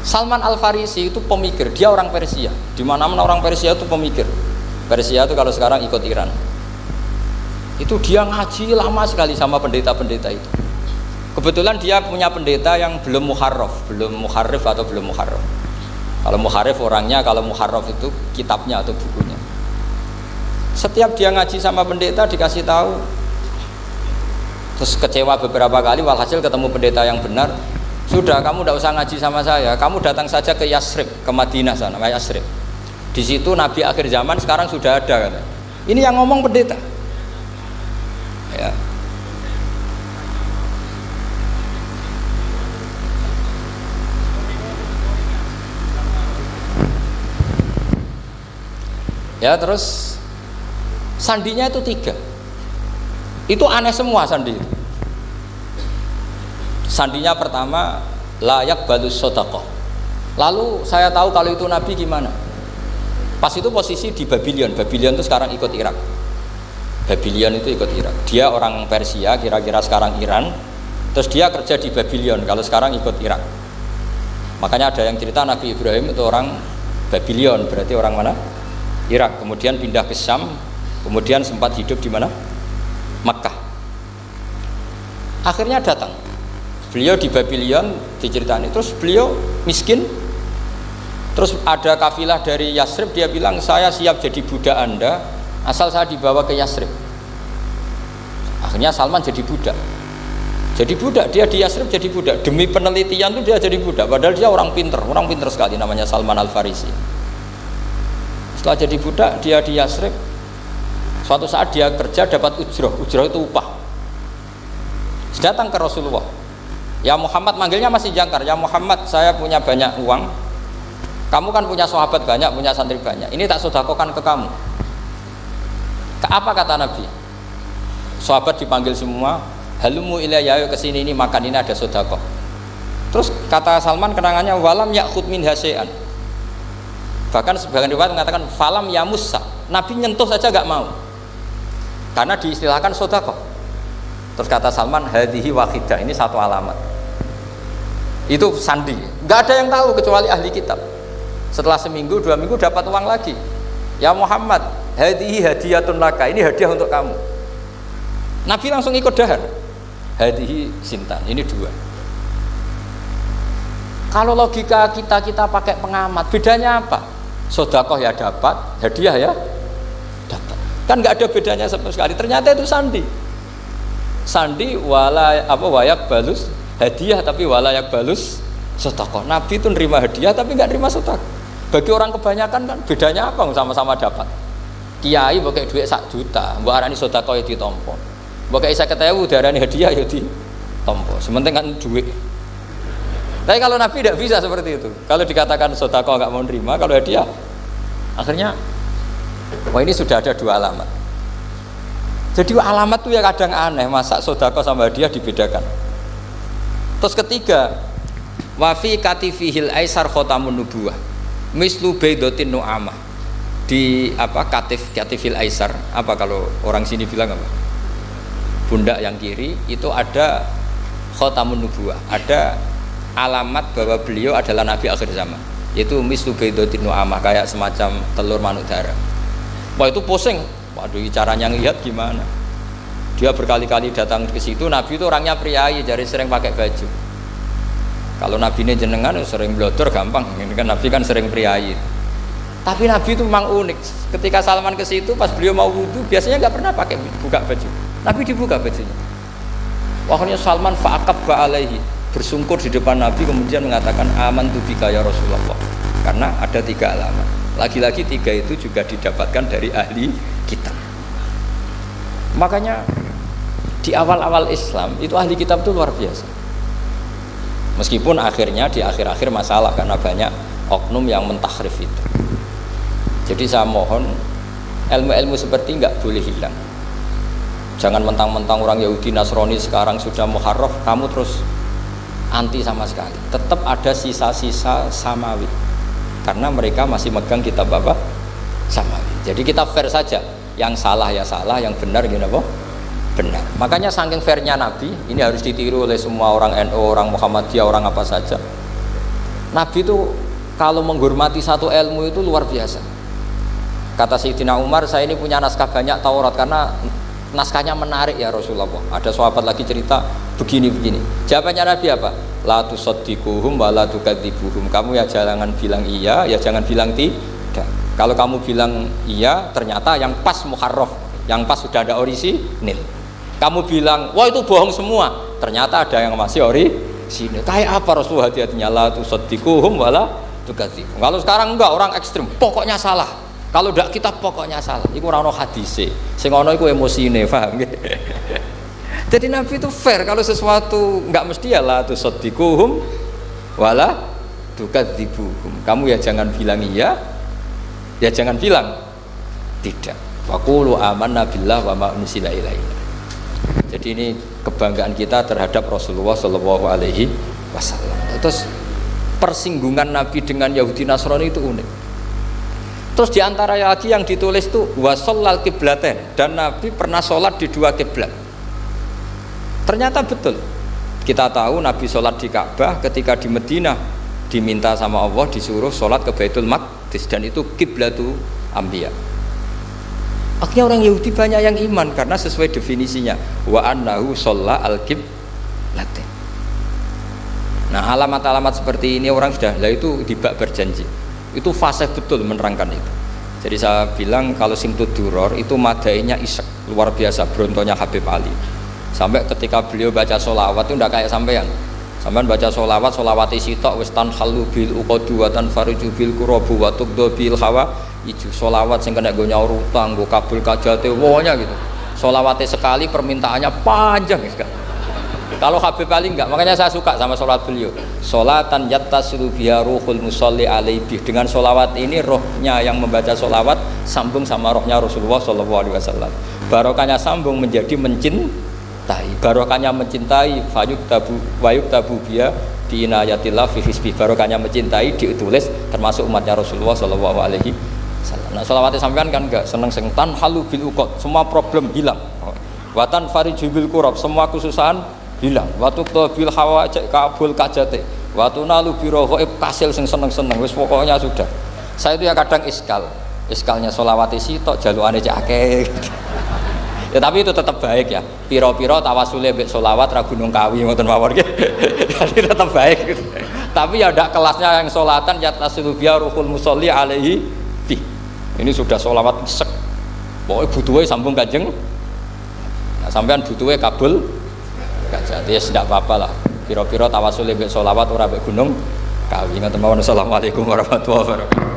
Salman Al-Farisi itu pemikir, dia orang Persia. Di mana-mana orang Persia itu pemikir. Persia itu kalau sekarang ikut Iran. Itu dia ngaji lama sekali sama pendeta-pendeta itu. Kebetulan dia punya pendeta yang belum muharrif atau belum muharraf. Kalau muharrif orangnya, kalau muharraf itu kitabnya atau bukunya. Setiap dia ngaji sama pendeta dikasih tahu, terus kecewa beberapa kali, walhasil ketemu pendeta yang benar. Sudah, kamu tidak usah ngaji sama saya, kamu datang saja ke Yasrib, ke Madinah sana, Yasrib. Di situ Nabi akhir zaman sekarang sudah ada, kata. Ini yang ngomong pendeta. Ya. Ya, terus sandinya itu 3. Itu aneh semua sandi itu. Sandinya pertama, layak balus sodakoh. Lalu saya tahu kalau itu Nabi gimana. Pas itu posisi di Babylon. Babylon itu sekarang ikut Irak. Babylon itu ikut Irak. Dia orang Persia, kira-kira sekarang Iran. Terus dia kerja di Babylon, kalau sekarang ikut Irak. Makanya ada yang cerita Nabi Ibrahim itu orang Babylon, berarti orang mana? Irak. Kemudian pindah ke Syam, kemudian sempat hidup di mana? Makkah. Akhirnya datang. Beliau di Babylon diceritain, terus beliau miskin. Terus ada kafilah dari Yasrib, dia bilang saya siap jadi budak Anda asal saya dibawa ke Yasrib. Akhirnya Salman jadi budak. Jadi budak, dia di Yasrib jadi budak. Demi penelitian tuh dia jadi budak. Padahal dia orang pinter sekali, namanya Salman Al-Farisi. Setelah jadi budak, dia di Yasrib. Suatu saat dia kerja dapat ujroh itu upah. Datang ke Rasulullah. Ya Muhammad, manggilnya masih jangkar. Ya Muhammad, saya punya banyak uang. Kamu kan punya sahabat banyak, punya santri banyak. Ini tak sedekahkan ke kamu. Apa kata Nabi? Sahabat dipanggil semua. Halumu ilayya, kesini, ini makan, ini ada sedekah. Terus kata Salman kenangannya, walam ya'khud min hasya'an. Bahkan sebagian riwayat mengatakan falam yamussa. Nabi nyentuh saja gak mau. Karena diistilahkan sedekah. Terus kata Salman, hadhihi wahidah, ini satu alamat. Itu sandi, nggak ada yang tahu kecuali ahli kitab. Setelah seminggu, 2 minggu dapat uang lagi. Ya Muhammad, hadhihi hadiyatun laka, ini hadiah untuk kamu. Nabi langsung ikut dahar. Hadhihi sintan, ini 2. Kalau logika kita pakai pengamat, bedanya apa? Sedekah ya dapat, hadiah ya dapat. Kan nggak ada bedanya sama sekali. Ternyata itu sandi. Sandi wayak balus hadiah, tapi walayak balus sedekah. Nabi itu nerima hadiah tapi nggak nerima sedekah. Bagi orang kebanyakan kan bedanya apa? Sama-sama dapat. Kiai pakai duit 1 juta, mbok arani sedekah ya ditampa. Mbok kayak 50.000 darani hadiah ya ditampa. Sementing kan duit. Tapi kalau Nabi tidak bisa seperti itu. Kalau dikatakan sedekah nggak mau nerima, kalau hadiah akhirnya wah ini sudah ada 2 alamat. Jadi alamat tuh ya kadang aneh, masa sedekah sama hadiah dibedakan. Terus ketiga, wafi katifihil aisar khotamun nubuwah mislu baidotin nu'amah. Di katifil aisar, apa kalau orang sini bilang apa? Pundak yang kiri itu ada khotamun nubuwah, ada alamat bahwa beliau adalah nabi akhir zaman. Yaitu mislu baidotin nu'amah, kayak semacam telur manuk darah. Wah itu pusing. Waduh, caranya ngelihat gimana? Dia berkali-kali datang ke situ. Nabi itu orangnya priayi, jadi sering pakai baju. Kalau Nabi ini jenengan sering blodor gampang. Ini kan Nabi kan sering priayi. Tapi Nabi itu memang unik. Ketika Salman ke situ, pas beliau mau wudu, biasanya nggak pernah pakai buka baju. Nabi dibuka bajunya. Akhirnya Salman fa'aqab ba'alaihi, bersungkur di depan Nabi, kemudian mengatakan amantu bika ya Rasulullah. Karena ada 3 alamat. Lagi-lagi 3 itu juga didapatkan dari ahli kitab. Makanya di awal-awal Islam itu ahli kitab itu luar biasa. Meskipun akhirnya di akhir-akhir masalah karena banyak oknum yang mentahrif itu. Jadi saya mohon ilmu-ilmu seperti nggak boleh hilang. Jangan mentang-mentang orang Yahudi Nasrani sekarang sudah muharraf kamu terus anti sama sekali. Tetap ada sisa-sisa samawi. Karena mereka masih megang kitab apa? Samawi. Jadi kita fair saja. Yang salah ya salah, yang benar gini apa? Benar. Makanya saking fairnya Nabi, ini harus ditiru oleh semua orang NU, orang Muhammadiyah, orang apa saja. Nabi itu kalau menghormati satu ilmu itu luar biasa. Kata Sayyidina Umar, saya ini punya naskah banyak Taurat karena naskahnya menarik ya Rasulullah. Ada sahabat lagi cerita begini-begini. Jawabannya Nabi apa? La tusaddiquhum wa la tukadzibuhum. Kamu ya jangan bilang iya, ya jangan bilang tidak. Kalau kamu bilang iya, ternyata yang pas muharraf, yang pas sudah ada orisinil. Kamu bilang, wah itu bohong semua, ternyata ada yang masih orisinil. Kayak apa Rasulullah hati-hatinya? La tusaddiquhum wa la tukadzibuhum. Kalau sekarang enggak, orang ekstrim, pokoknya salah. Kalau tidak kita pokoknya salah. Iku ora ono hadise. Sing ono iku emosine, paham nggih? Jadi Nabi itu fair, kalau sesuatu enggak mesti ya la tusaddiquhum wala tukadzibuhum. Kamu ya jangan bilang iya, ya jangan bilang tidak. Wa qulu amanna billah wa ma unzila ilaina. Jadi ini kebanggaan kita terhadap Rasulullah sallallahu alaihi wasallam. Terus persinggungan Nabi dengan Yahudi Nasrani itu unik. Terus diantara lagi yang ditulis itu wasallal kiblaten, dan Nabi pernah sholat di dua kiblat. Ternyata betul. Kita tahu Nabi sholat di Ka'bah, ketika di Madinah diminta sama Allah disuruh sholat ke Baitul Maqdis, dan itu kiblatu Anbiya. Akhirnya orang Yahudi banyak yang iman karena sesuai definisinya wa annahu sholla al kiblaten. Nah alamat-alamat seperti ini orang sudah, lah itu dibak berjanji. Itu fase betul menerangkan itu. Jadi saya bilang kalau Simtud Duror itu madainya isek luar biasa, brontonya Habib Ali. Sampai ketika beliau baca sholawat itu tidak kayak sampean. Sampean baca sholawat, sholawati sitok wis tanhalu bil uqadu wa tanfariju bil qurabu wa tuqdu bil hawa ijo. Sholawat sing kena go nyaur utang, go kabul kajate wonya gitu. Sholawatnya sekali permintaannya panjang sekali. Kalau Habib Ali enggak, makanya saya suka sama sholat beliau. Sholatan yattasilu biha ruhul musalli alaihi. Dengan sholawat ini rohnya yang membaca sholawat sambung sama rohnya Rasulullah SAW. Barokahnya sambung menjadi mencintai. Barokahnya mencintai wayuk tabu biha bi inayatillah fi hisbi. Barokahnya mencintai ditulis termasuk umatnya Rasulullah SAW. Nah sholawatnya sampean kan enggak seneng sengtan halu bil uqad, semua problem hilang. Watan fariju bil kurab, semua kesusahan hilang. Waktu bil hawa cek kabul kajate. Waktu nalu biro ghaib kasil sing seneng-seneng wis pokoknya sudah. Saya itu ya kadang iskalnya sholawati sitok jalukane cek akeh. Ya tapi itu tetap baik ya. Piro-piro tawasule mbek sholawat ra gunung kawi ngoten mawon nggih. Jadi tetap baik gitu. Tapi ya ndak kelasnya yang sholatan yatasilu biya ruhul musolli alaihi bi. Ini sudah sholawat sek. Pokoke butuhe sambung Kanjeng. Nah, sampean butuhe kabul jadi ya tidak apa-apa lah. Piro-piro tawasul mbek sholawat ora mbek gunung kawi. Ngoten mawon. Assalamualaikum warahmatullahi wabarakatuh.